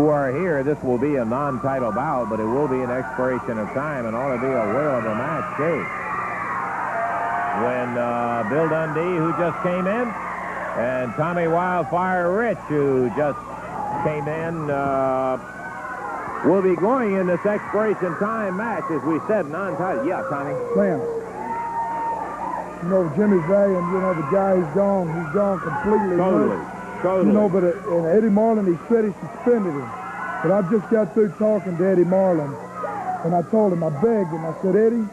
are here, this will be a non-title bout, but it will be an expiration of time and ought to be a whale of a match, too. When Bill Dundee, who just came in, and Tommy Wildfire Rich, who just came in, will be going in this expiration time match, as we said, non-title. Yeah, Tommy? Sam, you know, Jimmy Valiant, you know, the guy, he's gone completely. Totally. You know, but and Eddie Marlin, he said he suspended him. But I just got through talking to Eddie Marlin, and I told him, I begged him, I said, Eddie,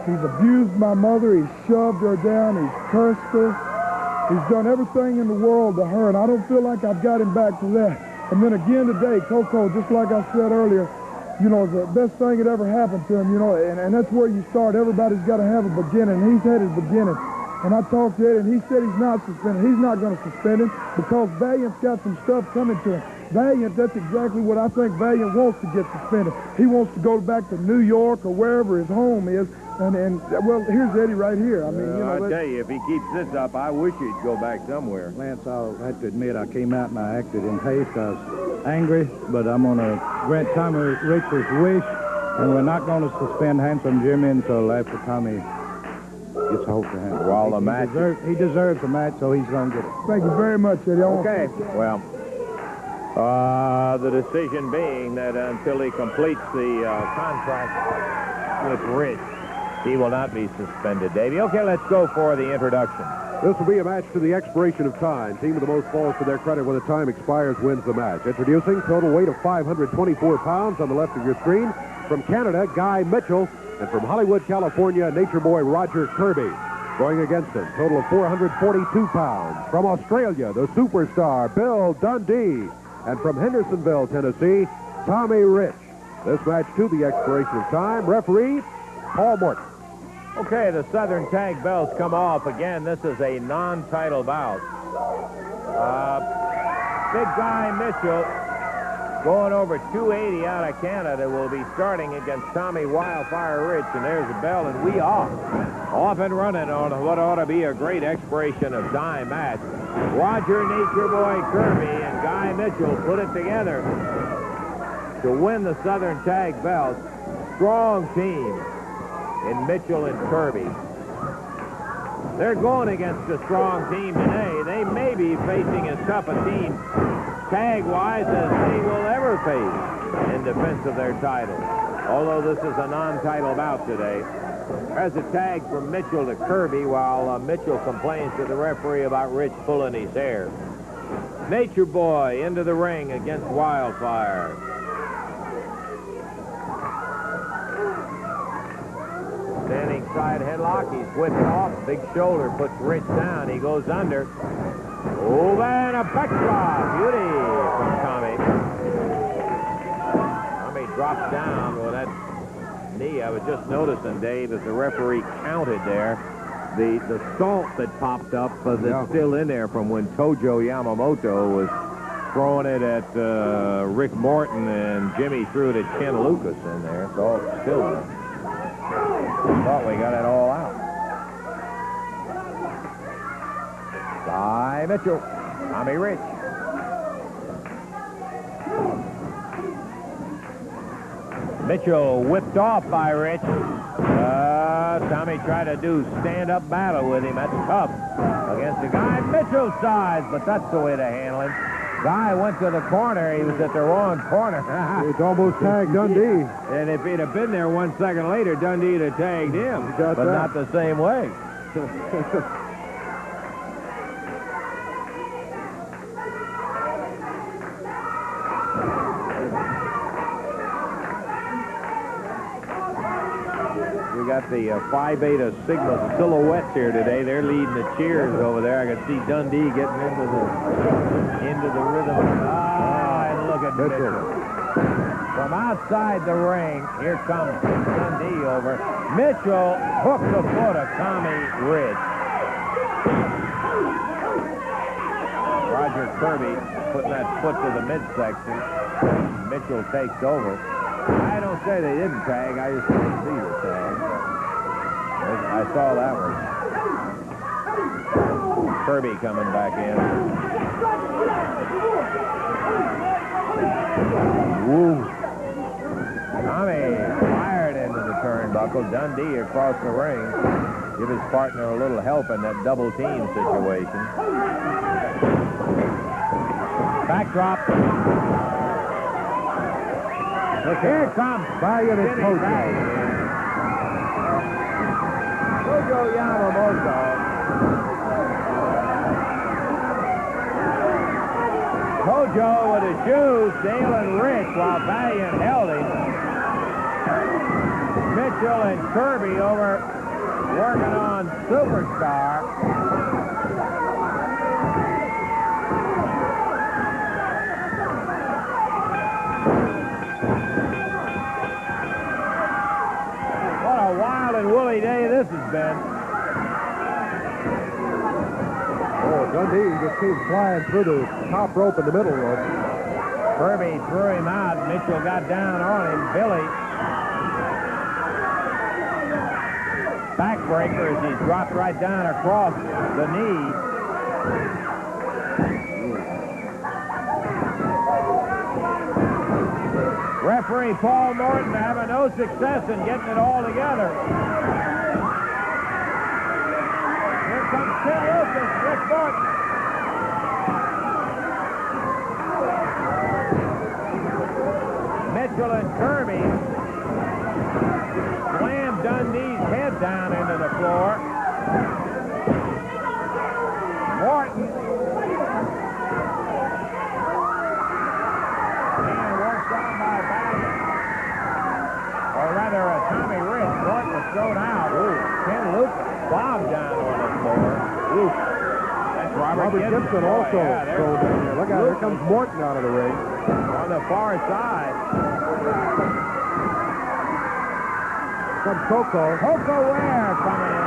he's abused my mother, he's shoved her down, he's cursed her, he's done everything in the world to her, and I don't feel like I've got him back for that. And then again today, Coco, just like I said earlier, you know, the best thing that ever happened to him, you know, and that's where you start. Everybody's got to have a beginning. He's had his beginning. And I talked to Eddie, and he said he's not suspended. He's not going to suspend him because Valiant's got some stuff coming to him. Valiant, that's exactly what I think Valiant wants to get suspended. He wants to go back to New York or wherever his home is. And well, here's Eddie right here. I mean, you know, I tell you, if he keeps this up, I wish he'd go back somewhere. Lance, I'll have to admit I came out and I acted in haste. I was angry, but I'm going to grant Tommy Rich's wish, and we're not going to suspend Handsome Jimmy until after Tommy gets a hold of him. Well, the match... He deserves a match, so he's going to get it. Thank you very much, Eddie. Okay, well, the decision being that until he completes the contract with Rich, he will not be suspended, Davey. Okay, let's go for the introduction. This will be a match to the expiration of time. Team with the most falls to their credit when the time expires wins the match. Introducing, total weight of 524 pounds on the left of your screen. From Canada, Guy Mitchell. And from Hollywood, California, Nature Boy Roger Kirby. Going against him, total of 442 pounds. From Australia, the superstar Bill Dundee. And from Hendersonville, Tennessee, Tommy Rich. This match to the expiration of time. Referee, Paul Morton. Okay, the Southern Tag belts come off again. This is a non-title bout. Big Guy Mitchell, going over 280 out of Canada, will be starting against Tommy Wildfire Rich. And there's the bell, and we are off and running on what ought to be a great expiration of time match. Roger Nature Boy Kirby and Guy Mitchell put it together to win the Southern Tag belts. Strong team in Mitchell and Kirby. They're going against a strong team today. They may be facing as tough a team tag-wise as they will ever face in defense of their title. Although this is a non-title bout today. There's a tag from Mitchell to Kirby while Mitchell complains to the referee about Rich pulling his hair. Nature Boy into the ring against Wildfire. Standing side headlock, he's whipped off. Big shoulder puts Rich down. He goes under. Oh, and a backdrop. Beauty from Tommy. Tommy drops down with that knee. I was just noticing, Dave, as the referee counted there, the salt that popped up that's still in there from when Tojo Yamamoto was throwing it at Rick Morton and Jimmy threw it at Ken Lucas in there. It's all still in there. Thought we got it all out. Guy Mitchell, Tommy Rich. Mitchell whipped off by Rich. Tommy tried to do stand-up battle with him. That's tough against the guy Mitchell's size, but that's the way to handle him. Guy went to the corner. He was at the wrong corner. It's almost tagged Dundee. And if he'd have been there 1 second later, Dundee would have tagged him, but not the same way. We got the Phi Beta Sigma silhouettes here today. They're leading the cheers over there. I can see Dundee getting into the rhythm. And look at Mitchell. From outside the ring, here comes Dundee over. Mitchell hooks the foot of Tommy Rich. Roger Kirby putting that foot to the midsection. Mitchell takes over. I don't say they didn't tag. I just didn't see the tag. I saw that one. Kirby coming back in. Woo. Tommy fired into the turnbuckle. Dundee across the ring. Give his partner a little help in that double team situation. Backdrop. Look, here it comes. Valiant and Kojo. Kojo Yamamoto. Kojo with his shoes, Dalen Rich while Valiant held him. Mitchell and Kirby over working on Superstar. What a wild and woolly day this has been. Oh, Dundee just came flying through the top rope and the middle rope. Kirby threw him out. Mitchell got down on him. Billy. Backbreaker as he dropped right down across the knee. Referee Paul Morton having no success in getting it all together. Here comes Tim Lucas, Rick Morton. Mitchell and Kirby slammed Dundee's head down into the floor. Morton. And worked on by Valiant. Or rather, Tommy Rich. Morton was thrown out. Ken Lucas bombed down on the floor. That's Robert Gibson also thrown down there. Look out, here comes Morton out of the ring. On the far side. Comes Coco. Coco Ware coming in.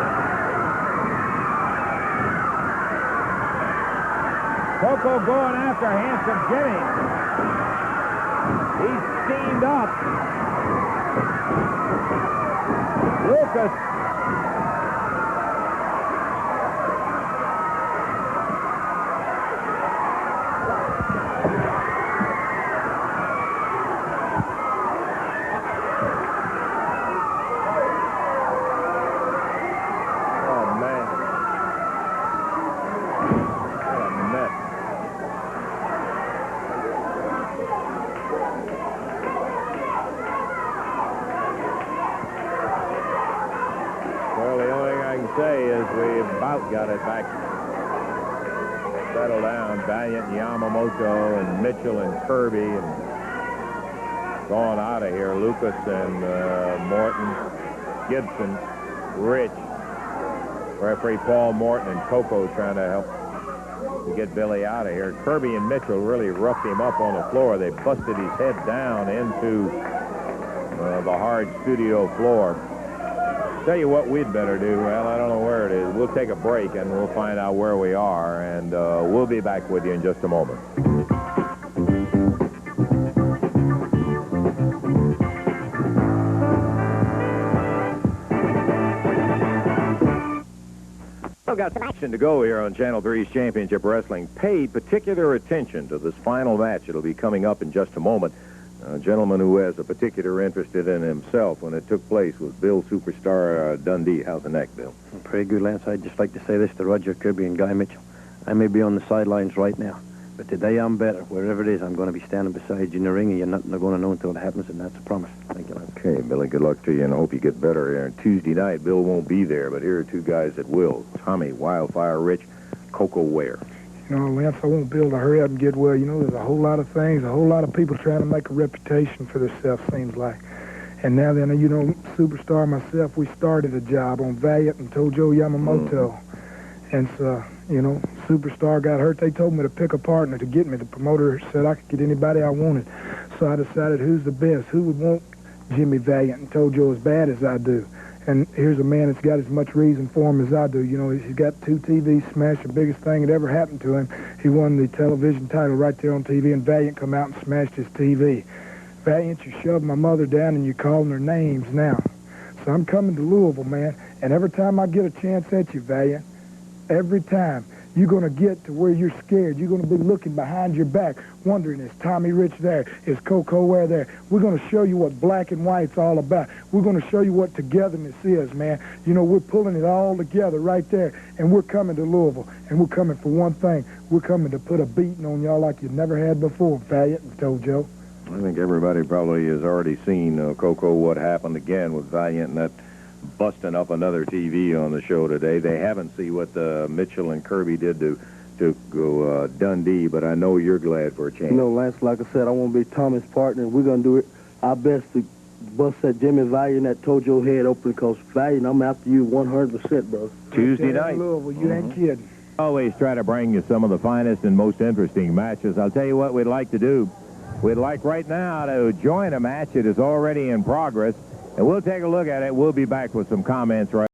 Coco going after Handsome Jimmy. He's steamed up. Lucas. Got it back settled down. Valiant, Yamamoto, and Mitchell and Kirby, and gone out of here. Lucas and Morton, Gibson, Rich, referee Paul Morton, and Coco trying to help to get Billy out of here. Kirby and Mitchell really roughed him up on the floor. They busted his head down into the hard studio floor. Tell you what we'd better do. Well, I don't know where it is. We'll take a break and we'll find out where we are, and we'll be back with you in just a moment. I've got some action to go here on Channel 3's Championship Wrestling. Pay particular attention to this final match. It'll be coming up in just a moment. A gentleman who has a particular interest in himself when it took place was Bill Superstar Dundee. How's the neck, Bill? Pretty good, Lance. I'd just like to say this to Roger Kirby and Guy Mitchell. I may be on the sidelines right now, but today I'm better. Wherever it is, I'm going to be standing beside you in the ring, and you're not going to know until it happens, and that's a promise. Thank you, Lance. Okay, Billy, good luck to you, and I hope you get better here. Tuesday night, Bill won't be there, but here are two guys that will. Tommy Wildfire Rich, Coco Ware. You know, Lance, I want Bill to hurry up and get well. You know, there's a whole lot of things, a whole lot of people trying to make a reputation for themselves, seems like. And now then, you know, Superstar myself, we started a job on Valiant and Tojo Yamamoto. And so, you know, Superstar got hurt. They told me to pick a partner to get me. The promoter said I could get anybody I wanted. So I decided who's the best, who would want Jimmy Valiant and Tojo as bad as I do. And here's a man that's got as much reason for him as I do. You know, he's got 2 TV smash, the biggest thing that ever happened to him. He won the television title right there on TV, and Valiant come out and smashed his TV. Valiant, you shoved my mother down and you're calling her names now. So I'm coming to Louisville, man, and every time I get a chance at you, Valiant, every time, you're going to get to where you're scared. You're going to be looking behind your back, wondering, is Tommy Rich there? Is Coco Ware there? We're going to show you what black and white's all about. We're going to show you what togetherness is, man. You know, we're pulling it all together right there, and we're coming to Louisville, and we're coming for one thing. We're coming to put a beating on y'all like you never had before, Valiant and Tojo. I think everybody probably has already seen, Coco, what happened again with Valiant and that busting up another TV on the show today. They haven't seen what Mitchell and Kirby did to go Dundee, but I know you're glad for a change. You know, Lance, like I said, I want to be Tommy's partner. We're going to do it our best to bust that Jimmy Valiant, that Tojo head open, because Valiant, I'm after you 100%, bro. Tuesday night. Louisville, you ain't kidding. Always try to bring you some of the finest and most interesting matches. I'll tell you what we'd like to do. We'd like right now to join a match that is already in progress, and we'll take a look at it. We'll be back with some comments right